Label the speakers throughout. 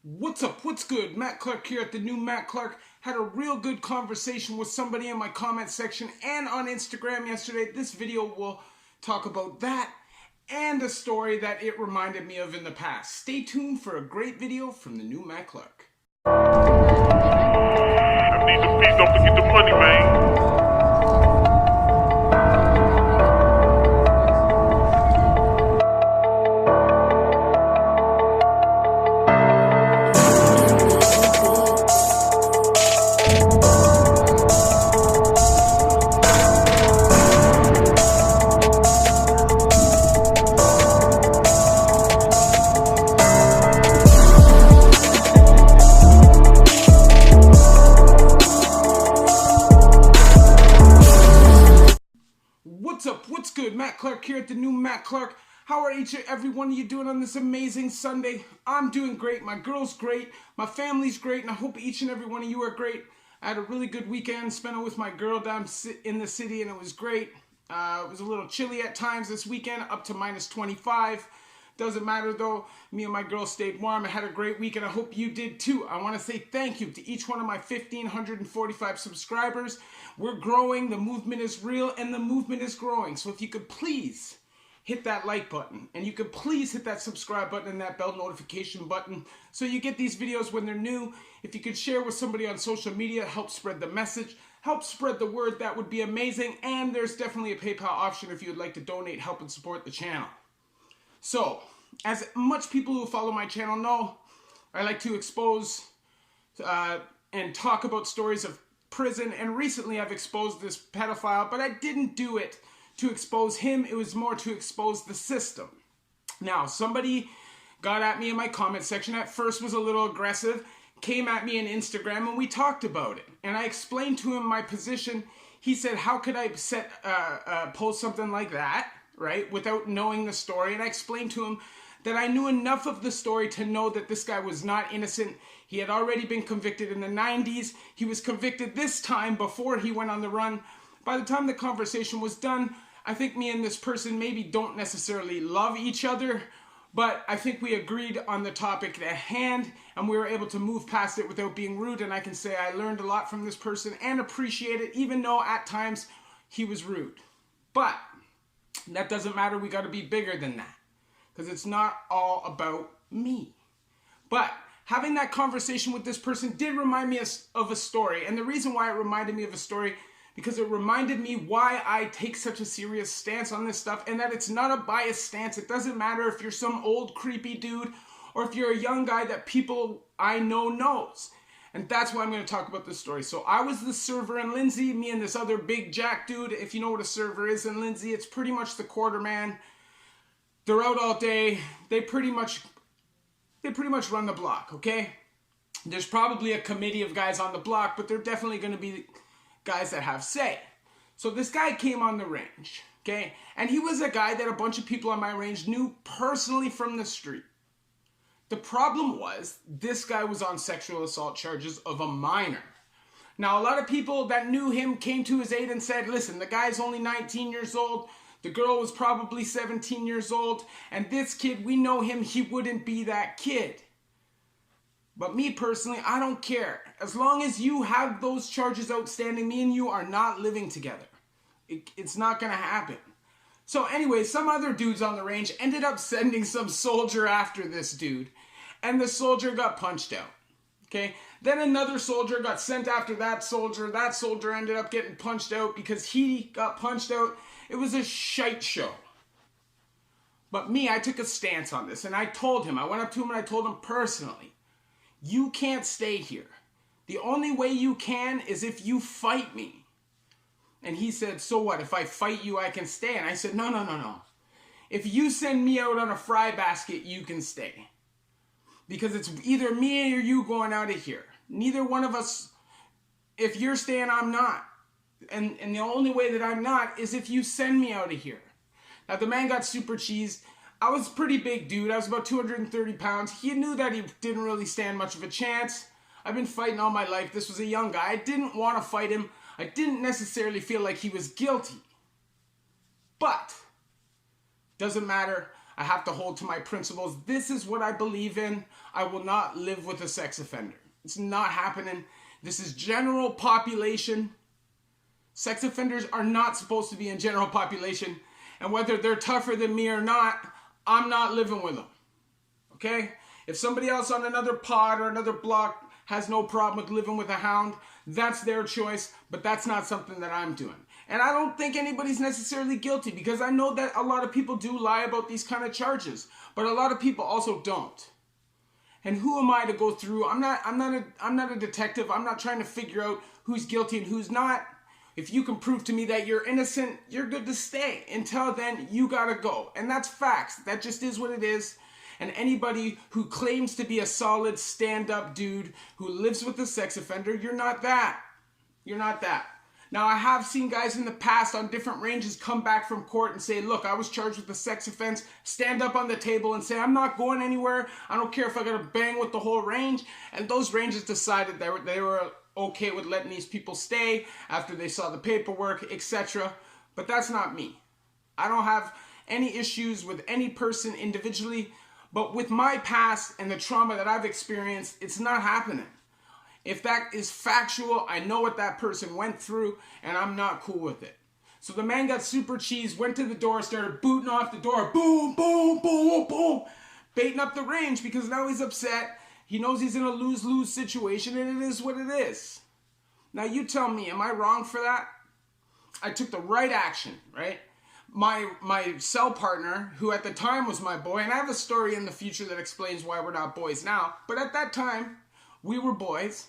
Speaker 1: What's up? What's good? Matt Clark here at the new Matt Clark. Had a real good conversation with somebody in my comment section and on Instagram yesterday. This video will talk about that and a story that it reminded me of in the past. Stay tuned for a great video from the new Matt Clark.
Speaker 2: I need the peace, don't forget the money, man.
Speaker 1: What's up? What's good? Matt Clark here at the new Matt Clark. How are each and every one of you doing on this amazing Sunday? I'm doing great. My girl's great. My family's great. And I hope each and every one of you are great. I had a really good weekend. Spent it with my girl down in the city and it was great. It was a little chilly at times this weekend, up to minus 25. Doesn't matter though. Me and my girl stayed warm. I had a great weekend. I hope you did too. I want to say thank you to each one of my 1,545 subscribers. We're growing. The movement is real and the movement is growing. So if you could please hit that like button and you could please hit that subscribe button and that bell notification button so you get these videos when they're new. If you could share with somebody on social media, help spread the message, help spread the word, that would be amazing. And there's definitely a PayPal option if you would like to donate, help and support the channel. So, as much people who follow my channel know, I like to expose and talk about stories of prison, and recently I've exposed this pedophile, but I didn't do it to expose him, it was more to expose the system. Now, somebody got at me in my comment section, at first was a little aggressive, came at me on Instagram, and we talked about it. And I explained to him my position. He said, how could I post something like that, right, without knowing the story? And I explained to him that I knew enough of the story to know that this guy was not innocent. He had already been convicted in the 90s. He was convicted this time before he went on the run. By the time the conversation was done, I think me and this person maybe don't necessarily love each other, but I think we agreed on the topic at hand and we were able to move past it without being rude. And I can say I learned a lot from this person and appreciate it, even though at times he was rude. But that doesn't matter. We got to be bigger than that, because it's not all about me. But having that conversation with this person did remind me of a story. And the reason why it reminded me of a story, because it reminded me why I take such a serious stance on this stuff, and that it's not a biased stance. It doesn't matter if you're some old creepy dude or if you're a young guy that people I know knows. And that's why I'm going to talk about this story. So I was the server in Lindsay, me and this other big jack dude. If you know what a server is in Lindsay, it's pretty much the quarter man. They're out all day. They pretty much run the block, okay? There's probably a committee of guys on the block, but they're definitely going to be guys that have say. So this guy came on the range, okay? And he was a guy that a bunch of people on my range knew personally from the street. The problem was, this guy was on sexual assault charges of a minor. Now, a lot of people that knew him came to his aid and said, listen, the guy's only 19 years old. The girl was probably 17 years old. And this kid, we know him, he wouldn't be that kid. But me personally, I don't care. As long as you have those charges outstanding, me and you are not living together. It's not going to happen. So anyway, some other dudes on the range ended up sending some soldier after this dude. And the soldier got punched out. Okay? Then another soldier got sent after that soldier. That soldier ended up getting punched out because he got punched out. It was a shite show. But me, I took a stance on this. And I told him, I went up to him and I told him personally, you can't stay here. The only way you can is if you fight me. And he said, so what? If I fight you, I can stay? And I said, no. If you send me out on a fry basket, you can stay. Because it's either me or you going out of here. Neither one of us, if you're staying, I'm not. And the only way that I'm not is if you send me out of here. Now, the man got super cheesed. I was a pretty big dude. I was about 230 pounds. He knew that he didn't really stand much of a chance. I've been fighting all my life. This was a young guy. I didn't want to fight him. I didn't necessarily feel like he was guilty. But, doesn't matter. I have to hold to my principles. This is what I believe in. I will not live with a sex offender. It's not happening. This is general population. Sex offenders are not supposed to be in general population. And whether they're tougher than me or not, I'm not living with them. Okay? If somebody else on another pod or another block has no problem with living with a hound, that's their choice, but that's not something that I'm doing. And I don't think anybody's necessarily guilty, because I know that a lot of people do lie about these kind of charges, but a lot of people also don't. And who am I to go through? I'm not a detective. I'm not trying to figure out who's guilty and who's not. If you can prove to me that you're innocent, you're good to stay. Until then, you gotta go. And that's facts. That just is what it is. And anybody who claims to be a solid stand-up dude who lives with a sex offender, you're not that. You're not that. Now, I have seen guys in the past on different ranges come back from court and say, look, I was charged with a sex offense, stand up on the table and say, I'm not going anywhere. I don't care if I got to bang with the whole range. And those ranges decided they were okay with letting these people stay after they saw the paperwork, etc. But that's not me. I don't have any issues with any person individually, but with my past and the trauma that I've experienced, it's not happening. If that is factual, I know what that person went through, and I'm not cool with it. So the man got super cheesed, went to the door, started booting off the door, boom, boom, boom, boom, baiting up the range because now he's upset. He knows he's in a lose-lose situation, and it is what it is. Now you tell me, am I wrong for that? I took the right action, right? My cell partner, who at the time was my boy, and I have a story in the future that explains why we're not boys now, but at that time, we were boys.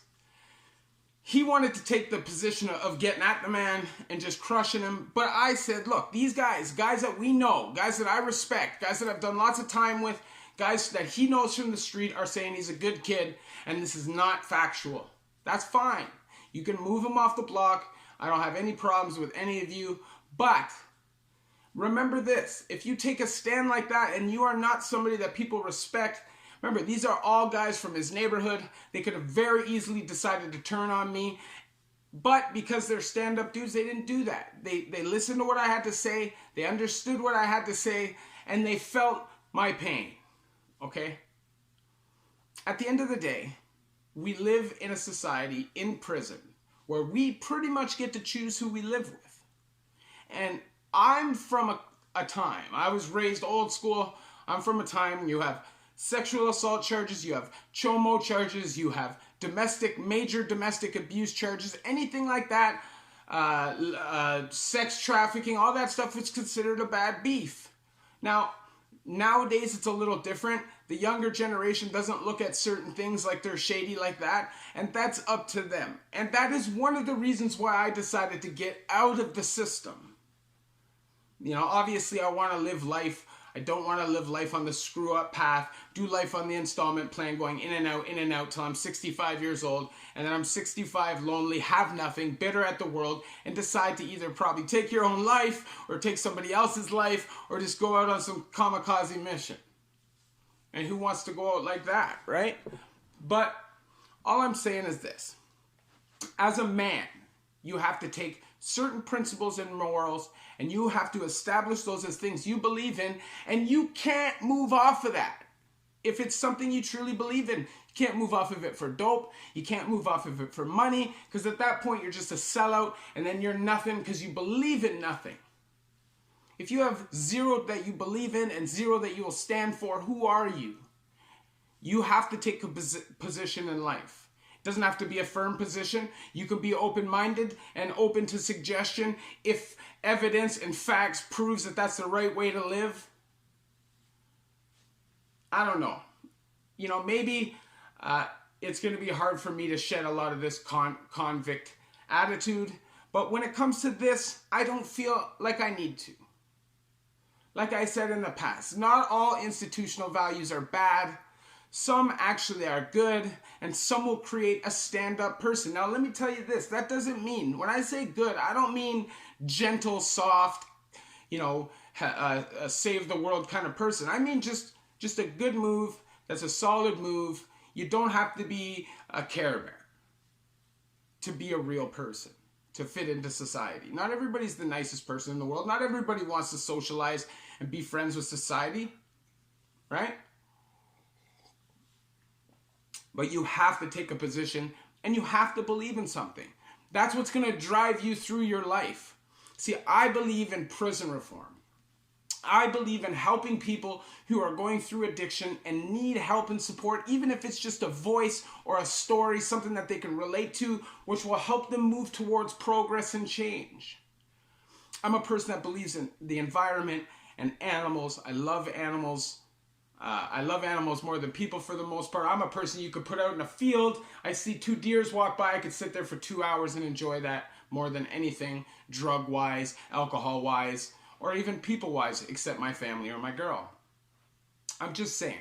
Speaker 1: He wanted to take the position of getting at the man and just crushing him. But I said, look, these guys that we know, guys that I respect, guys that I've done lots of time with, guys that he knows from the street are saying he's a good kid and this is not factual. That's fine. You can move him off the block. I don't have any problems with any of you. But remember this, if you take a stand like that and you are not somebody that people respect, remember, these are all guys from his neighborhood. They could have very easily decided to turn on me. But because they're stand-up dudes, they didn't do that. They listened to what I had to say. They understood what I had to say. And they felt my pain. Okay? At the end of the day, we live in a society, in prison, where we pretty much get to choose who we live with. And I'm from a time, I was raised old school. I'm from a time when you have sexual assault charges, you have chomo charges, you have major domestic abuse charges, anything like that, sex trafficking, all that stuff is considered a bad beef. Now, nowadays it's a little different. The younger generation doesn't look at certain things like they're shady like that, and that's up to them. And that is one of the reasons why I decided to get out of the system. You know, obviously I want to live life. I don't want to live life on the screw-up path, do life on the installment plan, going in and out till I'm 65 years old, and then I'm 65, lonely, have nothing, bitter at the world, and decide to either probably take your own life, or take somebody else's life, or just go out on some kamikaze mission. And who wants to go out like that, right? But all I'm saying is this. As a man, you have to take certain principles and morals, and you have to establish those as things you believe in, and you can't move off of that. If it's something you truly believe in, you can't move off of it for dope, you can't move off of it for money, because at that point you're just a sellout, and then you're nothing because you believe in nothing. If you have zero that you believe in and zero that you will stand for, who are you? You have to take a position in life. Doesn't have to be a firm position. You could be open-minded and open to suggestion if evidence and facts proves that that's the right way to live. I don't know. You know, maybe it's going to be hard for me to shed a lot of this convict attitude, but when it comes to this, I don't feel like I need to. Like I said in the past, not all institutional values are bad. Some actually are good, and some will create a stand-up person. Now, let me tell you this. That doesn't mean, when I say good, I don't mean gentle, soft, you know, a save the world kind of person. I mean just a good move that's a solid move. You don't have to be a Care Bear to be a real person, to fit into society. Not everybody's the nicest person in the world. Not everybody wants to socialize and be friends with society. right? But you have to take a position and you have to believe in something. That's what's going to drive you through your life. See, I believe in prison reform. I believe in helping people who are going through addiction and need help and support, even if it's just a voice or a story, something that they can relate to, which will help them move towards progress and change. I'm a person that believes in the environment and animals. I love animals. I love animals more than people for the most part. I'm a person you could put out in a field. I see 2 deers walk by. I could sit there for 2 hours and enjoy that more than anything, drug-wise, alcohol-wise, or even people-wise, except my family or my girl. I'm just saying.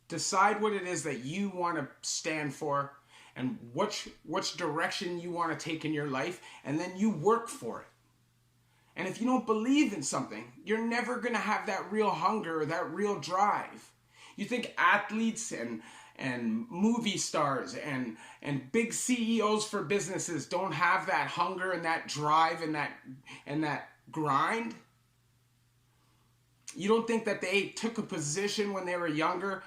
Speaker 1: Decide what it is that you want to stand for and which direction you want to take in your life, and then you work for it. And if you don't believe in something, you're never going to have that real hunger or that real drive. You think athletes and movie stars and big CEOs for businesses don't have that hunger and that drive and that grind? You don't think that they took a position when they were younger,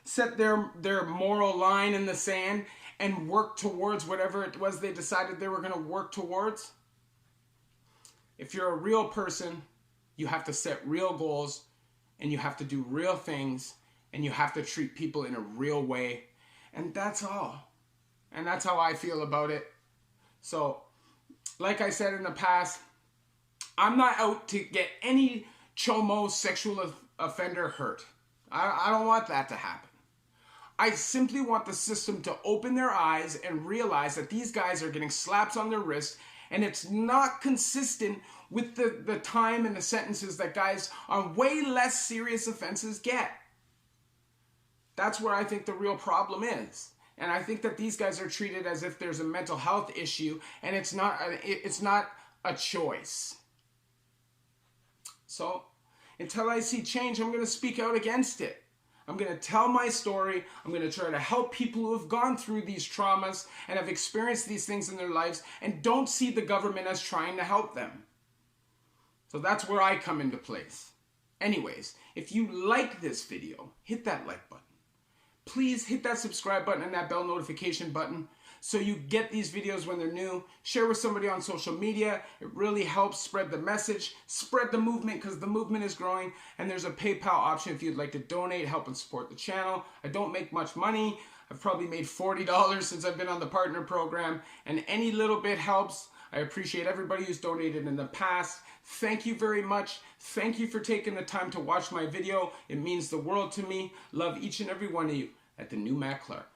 Speaker 1: set their moral line in the sand and worked towards whatever it was they decided they were going to work towards? If you're a real person, you have to set real goals and you have to do real things and you have to treat people in a real way. And that's all. And that's how I feel about it. So, like I said in the past, I'm not out to get any chomo sexual offender hurt. I don't want that to happen. I simply want the system to open their eyes and realize that these guys are getting slaps on their wrist, and it's not consistent with the time and the sentences that guys on way less serious offenses get. That's where I think the real problem is. And I think that these guys are treated as if there's a mental health issue, and it's not a choice. So, until I see change, I'm going to speak out against it. I'm going to tell my story. I'm going to try to help people who have gone through these traumas and have experienced these things in their lives and don't see the government as trying to help them. So that's where I come into place. Anyways, if you like this video, hit that like button. Please hit that subscribe button and that bell notification button so you get these videos when they're new. Share with somebody on social media. It really helps spread the message, spread the movement, because the movement is growing. And there's a PayPal option if you'd like to donate, help and support the channel. I don't make much money. I've probably made $40 since I've been on the partner program, and any little bit helps. I appreciate everybody who's donated in the past. Thank you very much. Thank you for taking the time to watch my video. It means the world to me. Love each and every one of you at the new Matt Clark.